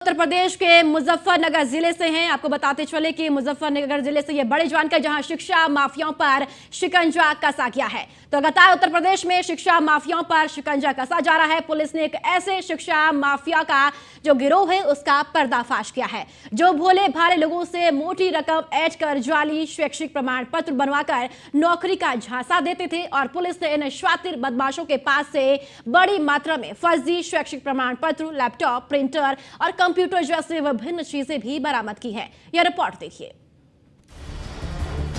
उत्तर प्रदेश के मुजफ्फरनगर जिले से हैं। आपको बताते चले कि मुजफ्फरनगर जिले से ये बड़ी जानकारी, जहां शिक्षा माफियाओं पर शिकंजा कसा गया है। तो लगातार उत्तर प्रदेश में शिक्षा माफियाओं पर शिकंजा कसा जा रहा है। पुलिस ने एक ऐसे शिक्षा माफिया का जो गिरोह है उसका पर्दाफाश किया है, जो भोले भाले लोगों से मोटी रकम ऐड कर जाली शैक्षिक प्रमाण पत्र बनवाकर नौकरी का झांसा देते थे। और पुलिस ने इन शातिर बदमाशों के पास से बड़ी मात्रा में फर्जी शैक्षिक प्रमाण पत्र, लैपटॉप, प्रिंटर और कंप्यूटर जैसे विभिन्न चीजें भी बरामद की है। यह रिपोर्ट देखिए।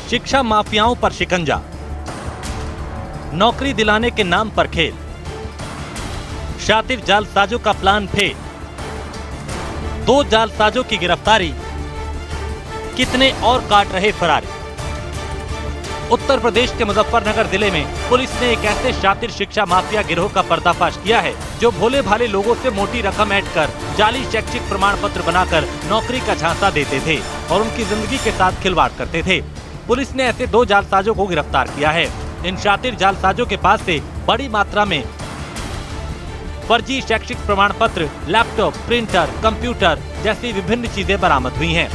शिक्षा माफियाओं पर शिकंजा, नौकरी दिलाने के नाम पर खेल, शातिर जालसाजों का प्लान फेल, 2 जालसाजों की गिरफ्तारी, कितने और काट रहे फरारी। उत्तर प्रदेश के मुजफ्फरनगर जिले में पुलिस ने एक ऐसे शातिर शिक्षा माफिया गिरोह का पर्दाफाश किया है, जो भोले भाले लोगों से मोटी रकम ऐड कर जाली शैक्षिक प्रमाण पत्र बनाकर नौकरी का झांसा देते थे और उनकी जिंदगी के साथ खिलवाड़ करते थे। पुलिस ने ऐसे 2 जालसाजों को गिरफ्तार किया है। इन शातिर जालसाजों के पास से बड़ी मात्रा में फर्जी शैक्षिक प्रमाण पत्र, लैपटॉप, प्रिंटर, कंप्यूटर जैसी विभिन्न चीजें बरामद हुई हैं।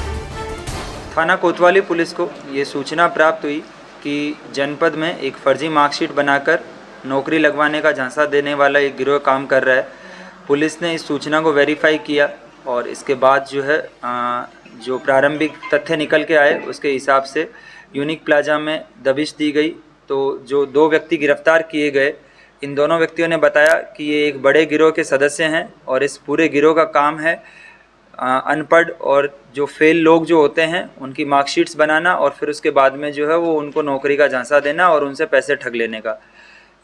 थाना कोतवाली पुलिस को ये सूचना प्राप्त हुई कि जनपद में एक फर्जी मार्कशीट बनाकर नौकरी लगवाने का झांसा देने वाला एक गिरोह काम कर रहा है। पुलिस ने इस सूचना को वेरीफाई किया और इसके बाद जो है जो प्रारंभिक तथ्य निकल के आए उसके हिसाब से यूनिक प्लाजा में दबिश दी गई। तो जो 2 व्यक्ति गिरफ्तार किए गए, इन दोनों व्यक्तियों ने बताया कि ये एक बड़े गिरोह के सदस्य हैं और इस पूरे गिरोह का काम है अनपढ़ और जो फेल लोग जो होते हैं उनकी मार्कशीट्स बनाना और फिर उसके बाद में जो है वो उनको नौकरी का झांसा देना और उनसे पैसे ठग लेने का।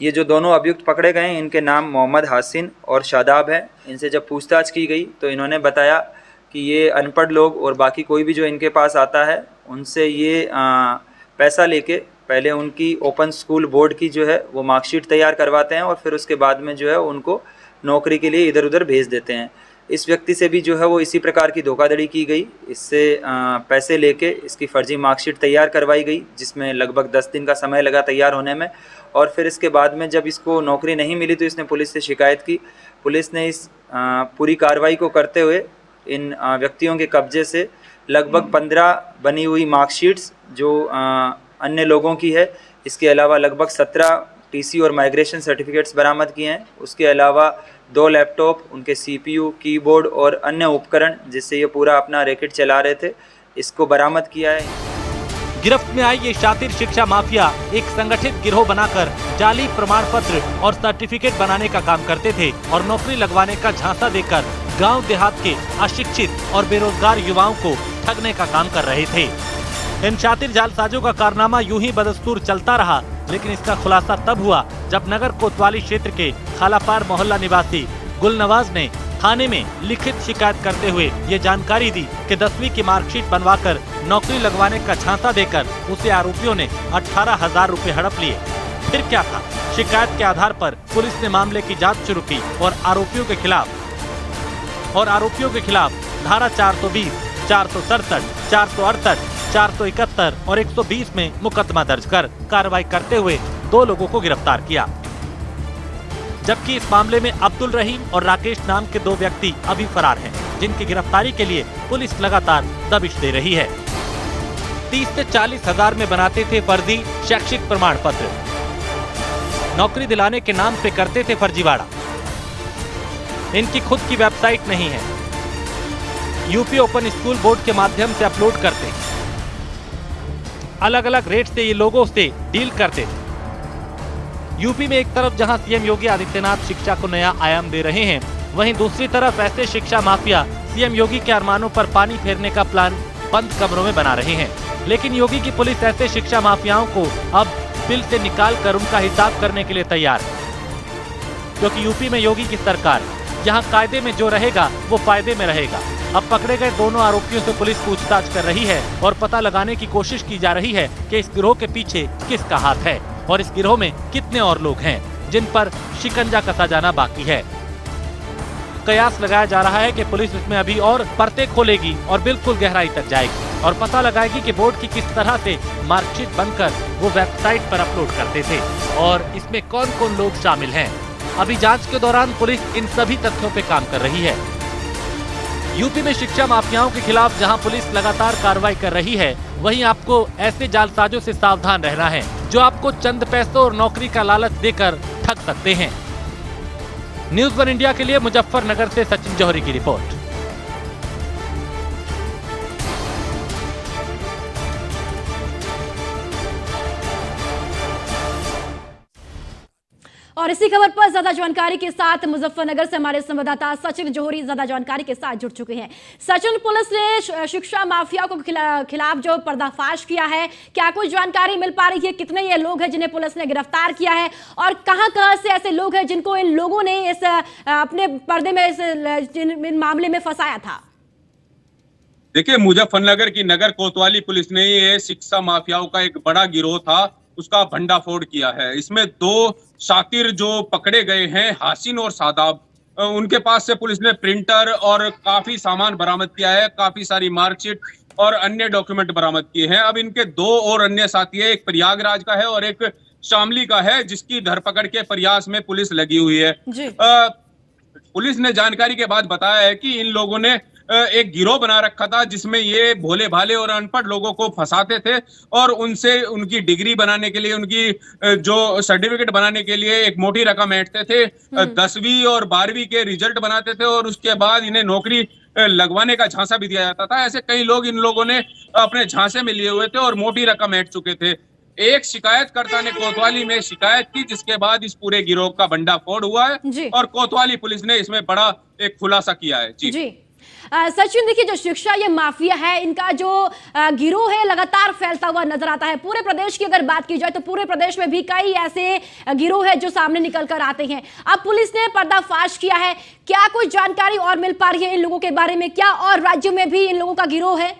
ये जो दोनों अभियुक्त पकड़े गए हैं, इनके नाम मोहम्मद हासिन और शादाब हैं। इनसे जब पूछताछ की गई तो इन्होंने बताया कि ये अनपढ़ लोग और बाकी कोई भी जो इनके पास आता है उनसे ये पैसा लेके पहले उनकी ओपन स्कूल बोर्ड की जो है वो मार्कशीट तैयार करवाते हैं और फिर उसके बाद में जो है उनको नौकरी के लिए इधर उधर भेज देते हैं। इस व्यक्ति से भी जो है वो इसी प्रकार की धोखाधड़ी की गई। इससे पैसे लेके इसकी फर्जी मार्कशीट तैयार करवाई गई, जिसमें लगभग 10 दिन का समय लगा तैयार होने में। और फिर इसके बाद में जब इसको नौकरी नहीं मिली तो इसने पुलिस से शिकायत की। पुलिस ने इस पूरी कार्रवाई को करते हुए इन व्यक्तियों के कब्जे से लगभग 15 बनी हुई मार्कशीट्स जो अन्य लोगों की है, इसके अलावा लगभग 17 टीसी और माइग्रेशन सर्टिफिकेट्स बरामद किए हैं। उसके अलावा 2 लैपटॉप, उनके सीपीयू, कीबोर्ड और अन्य उपकरण जिससे ये पूरा अपना रैकेट चला रहे थे, इसको बरामद किया है। गिरफ्त में आई ये शातिर शिक्षा माफिया एक संगठित गिरोह बनाकर जाली प्रमाण पत्र और सर्टिफिकेट बनाने का काम करते थे और नौकरी लगवाने का झांसा देकर गांव देहात के अशिक्षित और बेरोजगार युवाओं को ठगने का काम कर रहे थे। इन शातिर जालसाजों का कारनामा यूं ही बदस्तूर चलता रहा, लेकिन इसका खुलासा तब हुआ जब नगर कोतवाली क्षेत्र के खालापार मोहल्ला निवासी गुलनवाज ने थाने में लिखित शिकायत करते हुए ये जानकारी दी कि 10वीं की मार्कशीट बनवाकर नौकरी लगवाने का झांसा देकर उसे आरोपियों ने 18,000 रुपए हड़प लिए। फिर क्या था? शिकायत के आधार पर पुलिस ने मामले की जाँच शुरू की और आरोपियों के खिलाफ धारा 420, 467, 468, 471 और 120 में मुकदमा दर्ज कर कार्रवाई करते हुए 2 लोगों को गिरफ्तार किया, जबकि इस मामले में अब्दुल रहीम और राकेश नाम के 2 व्यक्ति अभी फरार हैं, जिनकी गिरफ्तारी के लिए पुलिस लगातार दबिश दे रही है। 30 से 40 हजार में बनाते थे फर्जी शैक्षिक प्रमाण पत्र, नौकरी दिलाने के नाम पे करते थे फर्जीवाड़ा। इनकी खुद की वेबसाइट नहीं है, यूपी ओपन स्कूल बोर्ड के माध्यम से अपलोड करते हैं। अलग अलग रेट से ये लोगों से डील करते थे। यूपी में एक तरफ जहां सीएम योगी आदित्यनाथ शिक्षा को नया आयाम दे रहे हैं, वहीं दूसरी तरफ ऐसे शिक्षा माफिया सीएम योगी के अरमानों पर पानी फेरने का प्लान बंद कमरों में बना रहे हैं। लेकिन योगी की पुलिस ऐसे शिक्षा माफियाओं को अब बिल से निकाल कर उनका हिसाब करने के लिए तैयार है, क्योंकि यूपी में योगी की सरकार, यहाँ कायदे में जो रहेगा वो फायदे में रहेगा। अब पकड़े गए दोनों आरोपियों से पुलिस पूछताछ कर रही है और पता लगाने की कोशिश की जा रही है कि इस गिरोह के पीछे किसका हाथ है और इस गिरोह में कितने और लोग हैं जिन पर शिकंजा कसा जाना बाकी है। कयास लगाया जा रहा है कि पुलिस इसमें अभी और परतें खोलेगी और बिल्कुल गहराई तक जाएगी और पता लगाएगी कि बोर्ड की किस तरह से मार्कशीट बनकर वो वेबसाइट पर अपलोड करते थे और इसमें कौन कौन लोग शामिल हैं। अभी जांच के दौरान पुलिस इन सभी तथ्यों पे काम कर रही है। यूपी में शिक्षा माफियाओं के खिलाफ जहां पुलिस लगातार कार्रवाई कर रही है, वहीं आपको ऐसे जालसाजों से सावधान रहना है जो आपको चंद पैसों और नौकरी का लालच देकर ठग सकते हैं। न्यूज़ 1 इंडिया के लिए मुजफ्फरनगर से सचिन जौहरी की रिपोर्ट। और इसी खबर पर ज्यादा जानकारी के साथ मुजफ्फरनगर से हमारे संवाददाता सचिन जौहरी ज्यादा जानकारी के साथ जुड़ चुके हैं। सचिन, पुलिस ने शिक्षा माफिया को खिलाफ जो पर्दाफाश किया है, क्या कोई जानकारी मिल पा रही है? कितने ये लोग हैं जिन्हें पुलिस ने गिरफ्तार किया है और कहां से ऐसे लोग हैं जिनको इन लोगों ने इस अपने पर्दे में इस मामले में फंसाया था? देखिए, मुजफ्फरनगर की नगर कोतवाली पुलिस ने ये शिक्षा माफियाओं का एक बड़ा गिरोह था, उसका भंडाफोड़ किया है। इसमें 2 शातिर जो पकड़े गए हैं, हासिन और सादाब, उनके पास से पुलिस ने प्रिंटर और काफी सामान बरामद किया है, काफी सारी मार्कशीट और अन्य डॉक्यूमेंट बरामद किए हैं। अब इनके 2 और अन्य साथी है, एक प्रयागराज का है और एक शामली का है, जिसकी धरपकड़ के प्रयास में पुलिस लगी हुई है। पुलिस ने जानकारी के बाद बताया है कि इन लोगों ने एक गिरोह बना रखा था जिसमें ये भोले भाले और अनपढ़ लोगों को फंसाते थे और उनसे उनकी डिग्री बनाने के लिए, उनकी जो सर्टिफिकेट बनाने के लिए एक मोटी रकम ऐंठते थे। 10वीं और 12वीं के रिजल्ट बनाते थे और उसके बाद इन्हें नौकरी लगवाने का झांसा भी दिया जाता था। ऐसे कई लोग इन लोगों ने अपने झांसे में लिए हुए थे और मोटी रकम ऐंठ चुके थे। एक शिकायतकर्ता ने कोतवाली में शिकायत की, जिसके बाद इस पूरे गिरोह का भंडाफोड़ हुआ है और कोतवाली पुलिस ने इसमें बड़ा एक खुलासा किया है। जी। सचिन, देखिए, जो शिक्षा ये माफिया है, इनका जो गिरोह है लगातार फैलता हुआ नजर आता है। पूरे प्रदेश की अगर बात की जाए तो पूरे प्रदेश में भी कई ऐसे गिरोह है जो सामने निकल कर आते हैं। अब पुलिस ने पर्दाफाश किया है, क्या कोई जानकारी और मिल पा रही है इन लोगों के बारे में? क्या और राज्यों में भी इन लोगों का गिरोह है?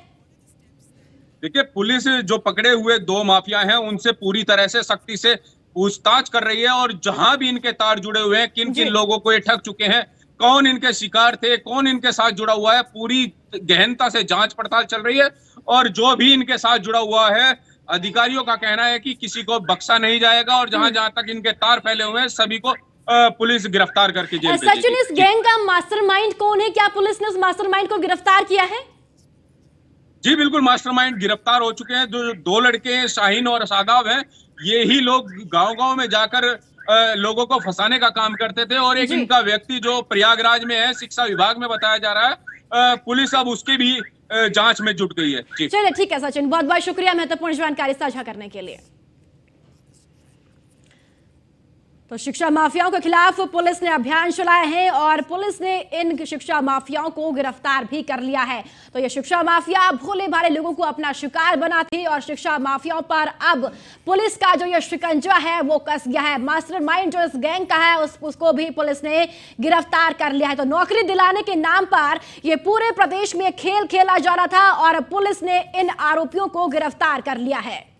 देखिए, पुलिस जो पकड़े हुए 2 माफिया हैं, उनसे पूरी तरह से सख्ती से पूछताछ कर रही है और जहां भी इनके तार जुड़े हुए हैं, किन किन लोगों को ये ठग चुके हैं, कौन इनके शिकार थे, कौन इनके साथ जुड़ा हुआ है, पूरी गहनता से जांच पड़ताल चल रही है। और जो भी इनके साथ जुड़ा हुआ है, अधिकारियों का कहना है कि किसी को बख्शा नहीं जाएगा और जहां जहां तक इनके तार फैले हुए हैं, सभी को पुलिस गिरफ्तार करके जेल भेजेगी। सचिन, इस गैंग का मास्टरमाइंड कौन है? क्या पुलिस ने इस मास्टरमाइंड को गिरफ्तार किया है? जी बिल्कुल, मास्टरमाइंड गिरफ्तार हो चुके हैं। जो 2 लड़के शाहीन और सादाब हैं, ये ही लोग गांव-गांव में जाकर लोगों को फंसाने का काम करते थे और एक इनका व्यक्ति जो प्रयागराज में है, शिक्षा विभाग में बताया जा रहा है। पुलिस अब उसकी भी जांच में जुट गई है। चलिए, ठीक है सचिन, बहुत बहुत शुक्रिया महत्वपूर्ण जानकारी साझा करने के लिए। तो शिक्षा माफियाओं के खिलाफ पुलिस ने अभियान चलाए हैं और पुलिस ने इन शिक्षा माफियाओं को गिरफ्तार भी कर लिया है। तो ये शिक्षा माफिया भोले भाले लोगों को अपना शिकार बनाते और शिक्षा माफियाओं पर अब पुलिस का जो ये शिकंजा है वो कस गया है। मास्टरमाइंड जो इस गैंग का है उसको भी पुलिस ने गिरफ्तार कर लिया है। तो नौकरी दिलाने के नाम पर ये पूरे प्रदेश में खेल खेला जा रहा था और पुलिस ने इन आरोपियों को गिरफ्तार कर लिया है।